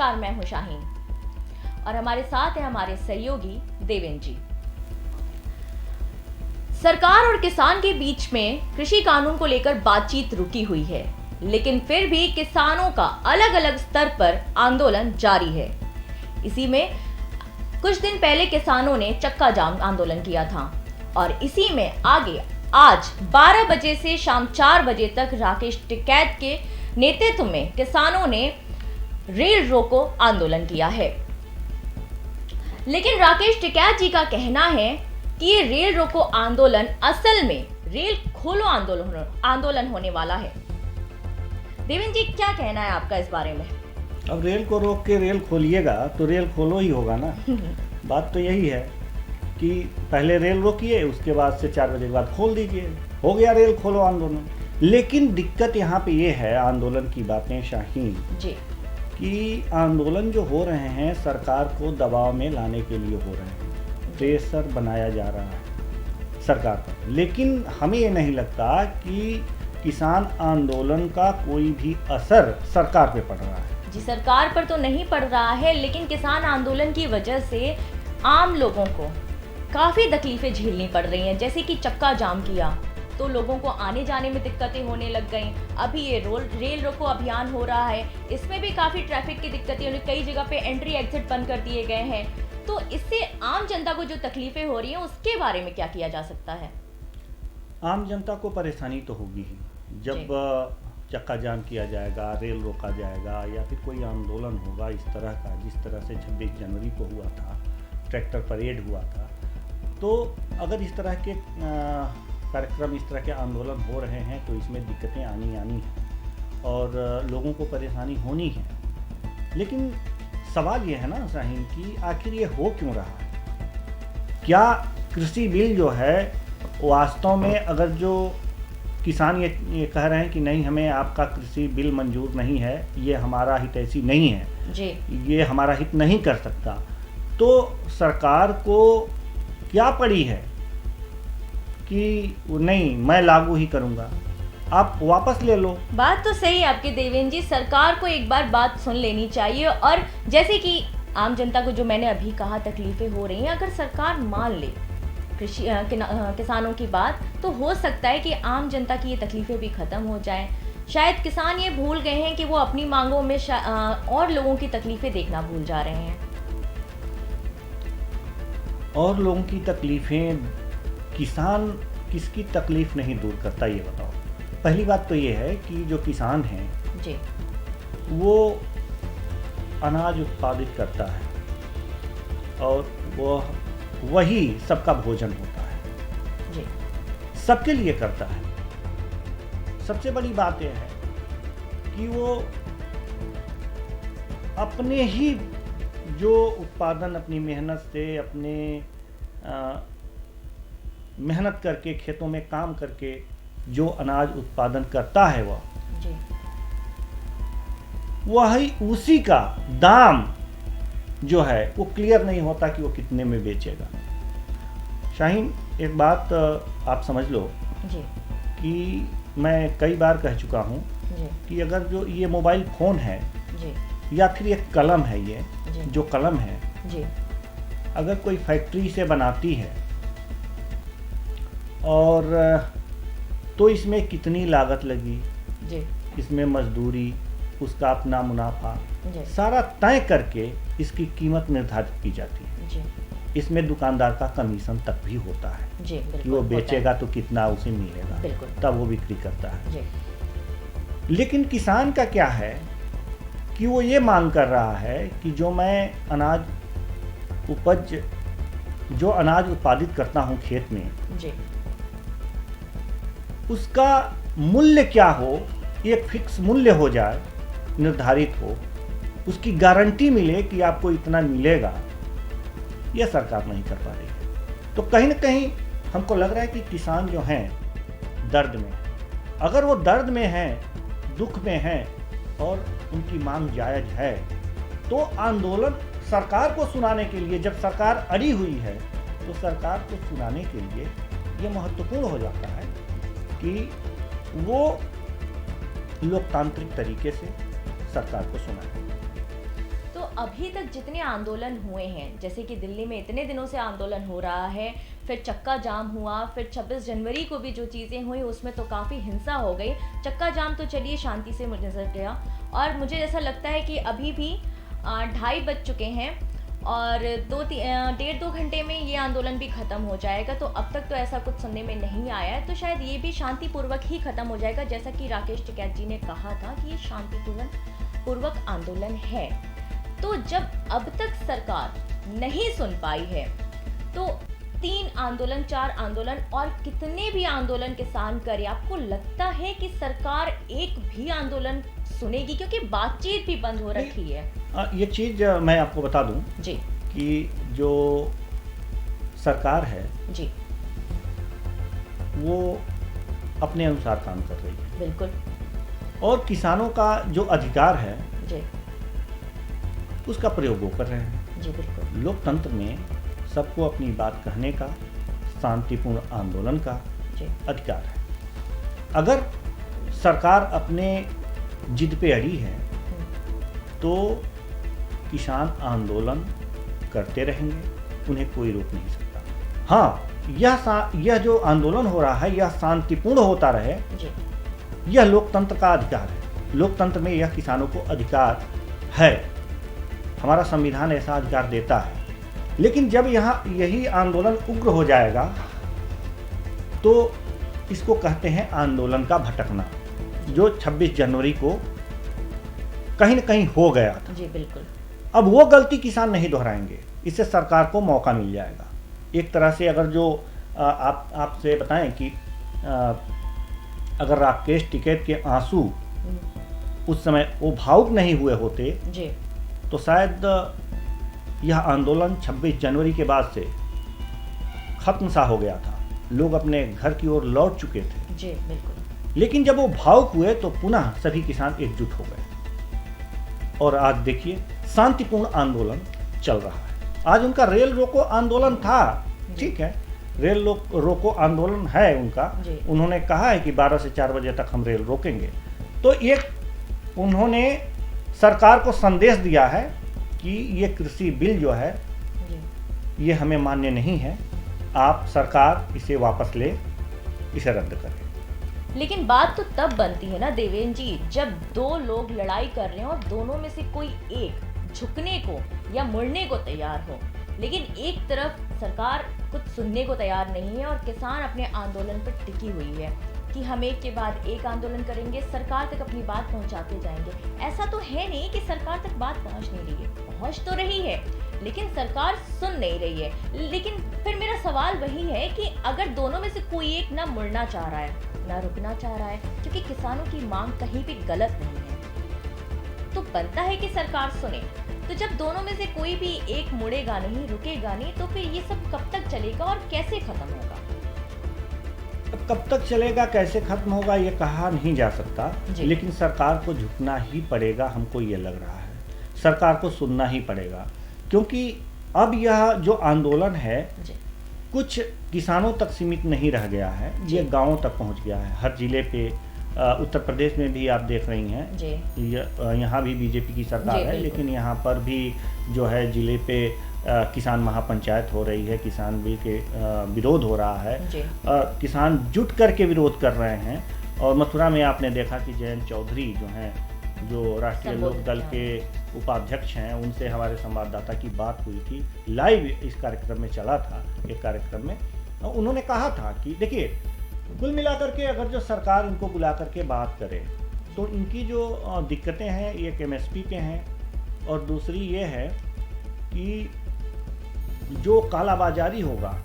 नमस्कार, मैं हूं शाहीन और हमारे साथ हैं हमारे सहयोगी देवेंद्र जी। सरकार और किसान के बीच में कृषि कानून को लेकर बातचीत रुकी हुई है, लेकिन फिर भी किसानों का अलग अलग स्तर पर आंदोलन जारी है। इसी में कुछ दिन पहले किसानों ने चक्का जाम आंदोलन किया था और इसी में आगे आज 12 बजे से शाम 4 बजे तक राकेश टिकैत के नेतृत्व में किसानों ने रेल रोको आंदोलन किया है। लेकिन राकेश टिकैत जी का कहना है कि ये रेल रोको आंदोलन असल में रेल खोलो आंदोलन होने वाला है। देवेंद्र जी, क्या कहना है आपका इस बारे में? अब रेल को रोक के रेल खोलिएगा तो रेल खोलो ही होगा ना। बात तो यही है कि पहले रेल रोकिए, उसके बाद से 4 बजे के बाद खोल दीजिए, हो गया रेल खोलो आंदोलन। लेकिन दिक्कत यहाँ पे ये है, आंदोलन की बातें शाहीन जी, कि आंदोलन जो हो रहे हैं सरकार को दबाव में लाने के लिए हो रहे हैं, प्रेशर बनाया जा रहा है सरकार पर। लेकिन हमें ये नहीं लगता कि किसान आंदोलन का कोई भी असर सरकार पे पड़ रहा है। जी, सरकार पर तो नहीं पड़ रहा है, लेकिन किसान आंदोलन की वजह से आम लोगों को काफ़ी तकलीफें झेलनी पड़ रही हैं। जैसे कि चक्का जाम किया तो लोगों को आने जाने में दिक्कतें होने लग गई। अभी ये रेल रोको अभियान हो रहा है, इसमें भी काफ़ी ट्रैफिक की दिक्कतें हो रही, कई जगह पे एंट्री एग्जिट बंद कर दिए गए हैं। तो इससे आम जनता को जो तकलीफें हो रही हैं उसके बारे में क्या किया जा सकता है? आम जनता को परेशानी तो होगी ही जब चक्का जाम किया जाएगा, रेल रोका जाएगा या फिर कोई आंदोलन होगा इस तरह का, जिस तरह से 26 जनवरी को हुआ था, ट्रैक्टर परेड हुआ था। तो अगर इस तरह के कार्यक्रम, इस तरह के आंदोलन हो रहे हैं तो इसमें दिक्कतें आनी हैं और लोगों को परेशानी होनी है। लेकिन सवाल ये है ना शाहीन कि आखिर ये हो क्यों रहा है? क्या कृषि बिल जो है वास्तव में, अगर जो किसान ये कह रहे हैं कि नहीं, हमें आपका कृषि बिल मंजूर नहीं है, ये हमारा हितैषी नहीं है जी, ये हमारा हित नहीं कर सकता, तो सरकार को क्या पड़ी है कि नहीं, मैं लागू ही करूंगा, आप वापस ले लो। बात तो सही है आपकी देवेंद्र जी, सरकार को एक बार बात सुन लेनी चाहिए। और जैसे कि आम जनता को जो मैंने अभी कहा तकलीफें हो रही हैं, अगर सरकार मान ले किसानों की बात, तो हो सकता है कि आम जनता की ये तकलीफें भी खत्म हो जाएं। शायद किसान ये भूल गए हैं कि वो अपनी मांगों में और लोगों की तकलीफें देखना भूल जा रहे हैं। और लोगों की तकलीफें, किसान किसकी तकलीफ नहीं दूर करता, ये बताओ। पहली बात तो ये है कि जो किसान हैं जी, वो अनाज उत्पादित करता है और वो वही सबका भोजन होता है जी, सबके लिए करता है। सबसे बड़ी बात यह है कि वो अपने ही जो उत्पादन, अपनी मेहनत से, अपने मेहनत करके, खेतों में काम करके जो अनाज उत्पादन करता है वही उसी का दाम जो है वो क्लियर नहीं होता कि वो कितने में बेचेगा। शाहीन, एक बात आप समझ लो जी, कि मैं कई बार कह चुका हूँ कि अगर जो ये मोबाइल फ़ोन है जी, या फिर एक कलम है, ये जी, जो कलम है जी, अगर कोई फैक्ट्री से बनाती है और तो इसमें कितनी लागत लगी, जी, इसमें मजदूरी, उसका अपना मुनाफा, जी, सारा तय करके इसकी कीमत निर्धारित की जाती है। जी, इसमें दुकानदार का कमीशन तक भी होता है जी, कि वो बेचेगा तो कितना उसे मिलेगा, बिल्कुल, तब वो बिक्री करता है। जी, लेकिन किसान का क्या है कि वो ये मांग कर रहा है कि जो अनाज उत्पादित करता हूँ खेत में, जी, उसका मूल्य क्या हो, एक फिक्स मूल्य हो जाए, निर्धारित हो, उसकी गारंटी मिले कि आपको इतना मिलेगा, यह सरकार नहीं कर पा रही है। तो कहीं ना कहीं हमको लग रहा है कि किसान जो हैं दर्द में, अगर वो दर्द में हैं, दुख में हैं और उनकी मांग जायज है, तो आंदोलन सरकार को सुनाने के लिए, जब सरकार अड़ी हुई है तो सरकार को सुनाने के लिए ये महत्वपूर्ण हो जाता है कि वो लोकतांत्रिक तरीके से सरकार को सुनाए। तो अभी तक जितने आंदोलन हुए हैं, जैसे कि दिल्ली में इतने दिनों से आंदोलन हो रहा है, फिर चक्का जाम हुआ, फिर 26 जनवरी को भी जो चीज़ें हुई उसमें तो काफ़ी हिंसा हो गई। चक्का जाम तो चलिए शांति से गुजर गया, और मुझे ऐसा लगता है कि अभी भी 2:30 बज चुके हैं और 1.5-2 घंटे में ये आंदोलन भी ख़त्म हो जाएगा। तो अब तक तो ऐसा कुछ सुनने में नहीं आया है, तो शायद ये भी शांतिपूर्वक ही ख़त्म हो जाएगा, जैसा कि राकेश टिकैत जी ने कहा था कि ये शांतिपूर्वक आंदोलन है। तो जब अब तक सरकार नहीं सुन पाई है, तो 3 आंदोलन, 4 आंदोलन और कितने भी आंदोलन किसान करे, आपको लगता है कि सरकार एक भी आंदोलन सुनेगी? क्योंकि बातचीत भी बंद हो रखी है। ये चीज़ मैं आपको बता दूं जी कि जो सरकार है जी, वो अपने अनुसार काम कर रही है, बिल्कुल और किसानों का जो अधिकार है जी उसका प्रयोग वो कर रहे हैं। जी, बिल्कुल लोकतंत्र में सबको अपनी बात कहने का, शांतिपूर्ण आंदोलन का जी अधिकार है। अगर सरकार अपने जिद पे अड़ी है तो किसान आंदोलन करते रहेंगे, उन्हें कोई रोक नहीं सकता। हाँ, यह जो आंदोलन हो रहा है यह शांतिपूर्ण होता रहे, जी यह लोकतंत्र का अधिकार है। लोकतंत्र में यह किसानों को अधिकार है, हमारा संविधान ऐसा अधिकार देता है। लेकिन जब यहाँ यही आंदोलन उग्र हो जाएगा तो इसको कहते हैं आंदोलन का भटकना, जो 26 जनवरी को कहीं न कहीं हो गया था। जी, बिल्कुल। अब वो गलती किसान नहीं दोहराएंगे, इससे सरकार को मौका मिल जाएगा। एक तरह से अगर जो आपसे बताएं कि अगर राकेश टिकैत के आंसू उस समय वो भावुक नहीं हुए होते जी, तो शायद यह आंदोलन 26 जनवरी के बाद से खत्म सा हो गया था, लोग अपने घर की ओर लौट चुके थे। जी, बिल्कुल। लेकिन जब वो भावुक हुए तो पुनः सभी किसान एकजुट हो गए, और आज देखिए शांतिपूर्ण आंदोलन चल रहा है। आज उनका रेल रोको आंदोलन था, ठीक है, रेल रोको आंदोलन है उनका। उन्होंने कहा है कि 12 से 4 बजे तक हम रेल रोकेंगे। तो एक उन्होंने सरकार को संदेश दिया है कि ये कृषि बिल जो है ये हमें मान्य नहीं है, आप सरकार इसे वापस ले, इसे रद्द करें। लेकिन बात तो तब बनती है ना देवेंद्र जी, जब 2 लोग लड़ाई कर रहे हैं और दोनों में से कोई एक झुकने को या मुड़ने को तैयार हो, लेकिन एक तरफ सरकार कुछ सुनने को तैयार नहीं है और किसान अपने आंदोलन पर टिकी हुई है कि हम एक के बाद एक आंदोलन करेंगे, सरकार तक अपनी बात पहुंचाते जाएंगे। ऐसा तो है नहीं कि सरकार तक बात पहुंच नहीं रही है, पहुंच तो रही है, लेकिन सरकार सुन नहीं रही है। लेकिन फिर मेरा सवाल वही है कि अगर दोनों में से कोई एक ना मुड़ना चाह रहा है ना रुकना चाह रहा है, क्योंकि किसानों की मांग कहीं भी गलत नहीं है, तो बनता है कि सरकार सुने। तो जब दोनों में से कोई भी एक मुड़ेगा नहीं, रुकेगा नहीं, तो फिर ये सब कब तक चलेगा और कैसे खत्म होगा? कब तक चलेगा, कैसे खत्म होगा, ये कहा नहीं जा सकता, लेकिन सरकार को झुकना ही पड़ेगा। हमको ये लग रहा है सरकार को सुनना ही पड़ेगा, क्योंकि अब यह जो आंदोलन है कुछ किसानों तक सीमित नहीं रह गया है, ये गांवों तक पहुंच गया है। हर जिले पे, उत्तर प्रदेश में भी आप देख रही हैं, यहाँ भी बीजेपी की सरकार है, लेकिन यहाँ पर भी जो है जिले पे किसान महापंचायत हो रही है, किसान बिल के विरोध हो रहा है, किसान जुट करके विरोध कर रहे हैं। और मथुरा में आपने देखा कि जयंत चौधरी जो हैं, जो राष्ट्रीय लोक दल के उपाध्यक्ष हैं, उनसे हमारे संवाददाता की बात हुई थी, लाइव इस कार्यक्रम में चला था। एक कार्यक्रम में उन्होंने कहा था कि देखिए, कुल मिलाकर के अगर जो सरकार इनको बुला करके बात करे तो इनकी जो दिक्कतें हैं, एक एमएसपी पे हैं, और दूसरी ये है कि जो कालाबाजारी होगा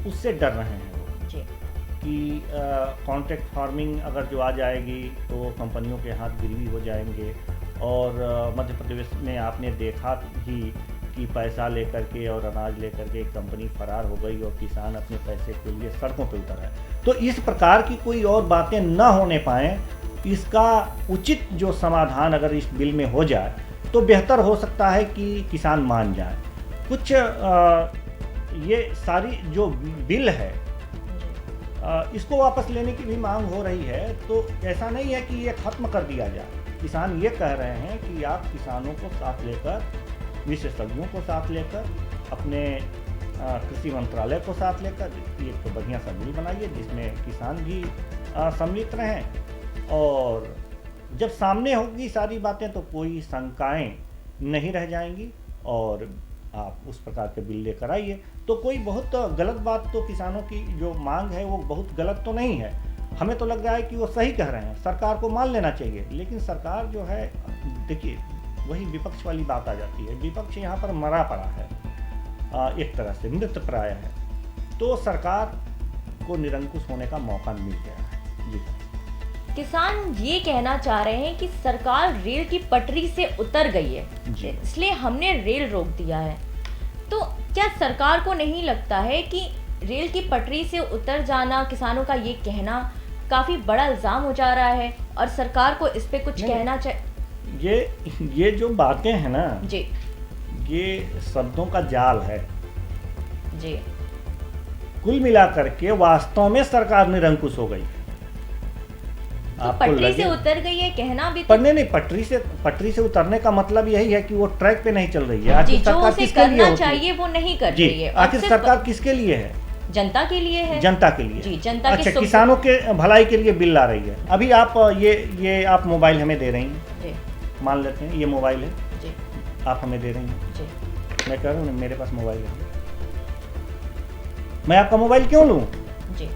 उससे डर रहे हैं वो कि कॉन्ट्रैक्ट फार्मिंग अगर जो आ जाएगी तो कंपनियों के हाथ गिरवी हो जाएंगे। और मध्य प्रदेश में आपने देखा ही कि पैसा लेकर के और अनाज लेकर के कंपनी फरार हो गई और किसान अपने पैसे के लिए सड़कों पर उतर है। तो इस प्रकार की कोई और बातें न होने पाएँ, इसका उचित जो समाधान अगर इस बिल में हो जाए तो बेहतर हो सकता है कि किसान मान जाए। कुछ ये सारी जो बिल है इसको वापस लेने की भी मांग हो रही है, तो ऐसा नहीं है कि ये खत्म कर दिया जाए। किसान ये कह रहे हैं कि आप किसानों को साथ लेकर विशेषज्ञों को साथ लेकर, अपने कृषि मंत्रालय को साथ लेकर एक तो बढ़िया सा बिल बनाइए जिसमें किसान भी सम्मिलित रहें, और जब सामने होगी सारी बातें तो कोई शंकाएं नहीं रह जाएंगी और आप उस प्रकार के बिल लेकर आइए। तो कोई बहुत गलत बात तो किसानों की जो मांग है वो बहुत गलत तो नहीं है, हमें तो लग रहा है कि वो सही कह रहे हैं, सरकार को मान लेना चाहिए। लेकिन सरकार जो है, देखिए वही विपक्ष वाली बात आ जाती है, विपक्ष यहाँ पर मरा पड़ा है, एक तरह से मृत प्राय है, तो सरकार को निरंकुश होने का मौका मिल गया है। जी किसान ये कहना चाह रहे हैं कि सरकार रेल की पटरी से उतर गई है, इसलिए हमने रेल रोक दिया है। तो क्या सरकार को नहीं लगता है कि रेल की पटरी से उतर जाना, किसानों का ये कहना काफी बड़ा इल्जाम हो जा रहा है और सरकार को इस पे कुछ कहना चाहिए? ये जो बातें हैं ना जी, ये शब्दों का जाल है जी। कुल मिलाकर के वास्तव में सरकार निरंकुश हो गई। तो पटरी से उतर गई है कहना भी तो नहीं, पटरी से उतरने का मतलब यही है कि वो ट्रैक पे नहीं चल रही है। आखिर सरकार किसके लिए होती है? चाहिए वो नहीं कर रही है। आखिर सरकार किसके लिए है? जनता के लिए है। जनता के लिए जी, जनता अच्छा, किसानों के भलाई के लिए बिल ला रही है। अभी आप ये आप मोबाइल हमें दे रही हैं, मान लेते हैं ये मोबाइल है जी, आप हमें दे रही हैं जी। मैं कह रहा हूँ मेरे पास मोबाइल है, मैं आपका मोबाइल क्यों लूँ जी?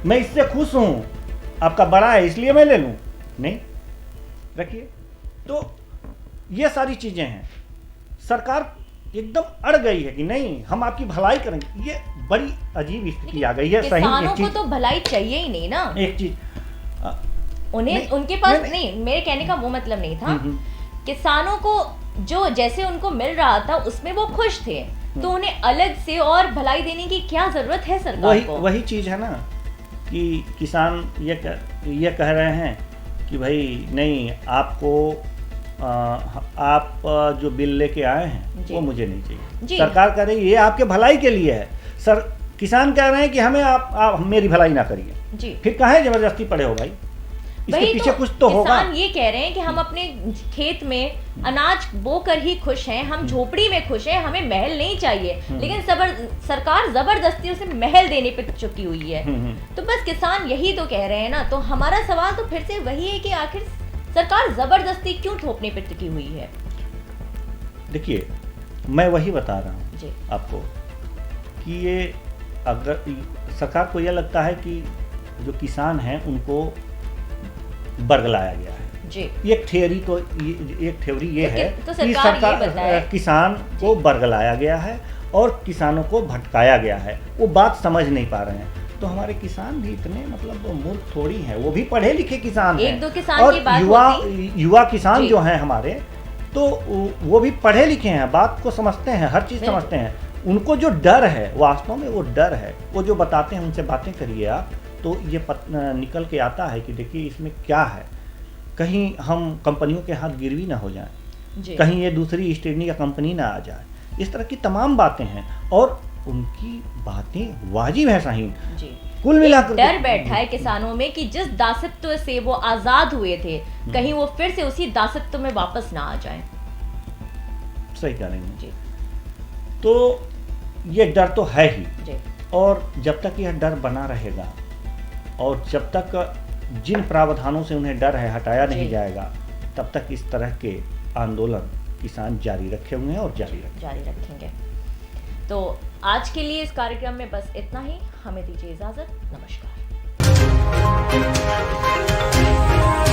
मैं इससे खुश हूँ, आपका बड़ा है इसलिए मैं ले लूँ? नहीं, रखिए। तो ये सारी चीजें हैं, सरकार एकदम अड़ गई है कि नहीं हम आपकी भलाई करेंगे। ये बड़ी अजीब स्थिति आ गई है। सही, किसानों को तो भलाई चाहिए ही नहीं ना। एक चीज उन्हें उनके पास नहीं, मेरे कहने का वो मतलब नहीं था। किसानों को जो जैसे उनको मिल रहा था उसमें वो खुश थे, तो उन्हें अलग से और भलाई देने की क्या जरूरत है सरकार को? वही चीज है ना कि किसान ये कह रहे हैं कि भाई नहीं, आपको आप जो बिल लेके आए हैं वो मुझे नहीं चाहिए। सरकार कह रही है ये आपके भलाई के लिए है, सर किसान कह रहे हैं कि हमें आप मेरी भलाई ना करिए। फिर काहे जबरदस्ती पड़े हो भाई? इसके पीछे कुछ तो होगा। किसान ये कह रहे हैं कि हम अपने खेत में अनाज बोकर ही खुश हैं, हम झोपड़ी में खुश हैं, हमें महल नहीं चाहिए। लेकिन सरकार जबरदस्ती उसे महल देने पे चुकी हुई है। तो बस किसान यही तो कह रहे हैं ना। तो हमारा सवाल तो फिर से वही है कि आखिर सरकार जबरदस्ती क्यों थोपने पे टिकी हुई है? देखिए, मैं वही बता रहा हूँ आपको कि ये अगर सरकार को यह लगता है कि जो किसान हैं उनको बरगलाया गया है जी। एक थ्योरी ये है कि सरकार किसान को बरगलाया गया है और किसानों को भटकाया गया है। वो बात समझ नहीं पा रहे हैं। तो हमारे किसान भी इतने मतलब मूर्ख थोड़ी हैं, वो भी पढ़े लिखे किसान हैं। एक दो किसान और की बात युवा किसान जो हैं हमारे, तो वो भी पढ़े लिखे हैं, बात को समझते हैं, हर चीज़ समझते हैं। उनको जो डर है, वास्तव में वो डर है, वो जो बताते हैं उनसे बातें करिए आप, तो ये निकल के आता है कि देखिए इसमें क्या है, कहीं हम कंपनियों के हाथ गिरवी ना हो जाए, कहीं ये दूसरी ईस्ट इंडिया कंपनी ना आ जाए। इस तरह की तमाम बातें हैं और उनकी बातें वाजिब है सही। कुल मिलाकर डर बैठा है किसानों में कि जिस दासत्व से वो आजाद हुए थे, कहीं वो फिर से उसी दासत्व में वापस ना आ जाएं। सही कह रहे हैं जी। तो ये डर तो है ही, और जब तक यह डर बना रहेगा और जब तक जिन प्रावधानों से उन्हें डर है हटाया नहीं जाएगा, तब तक इस तरह के आंदोलन किसान जारी रखे हुए हैं और जारी रखेंगे। तो आज के लिए इस कार्यक्रम में बस इतना ही। हमें दीजिए इजाजत। नमस्कार।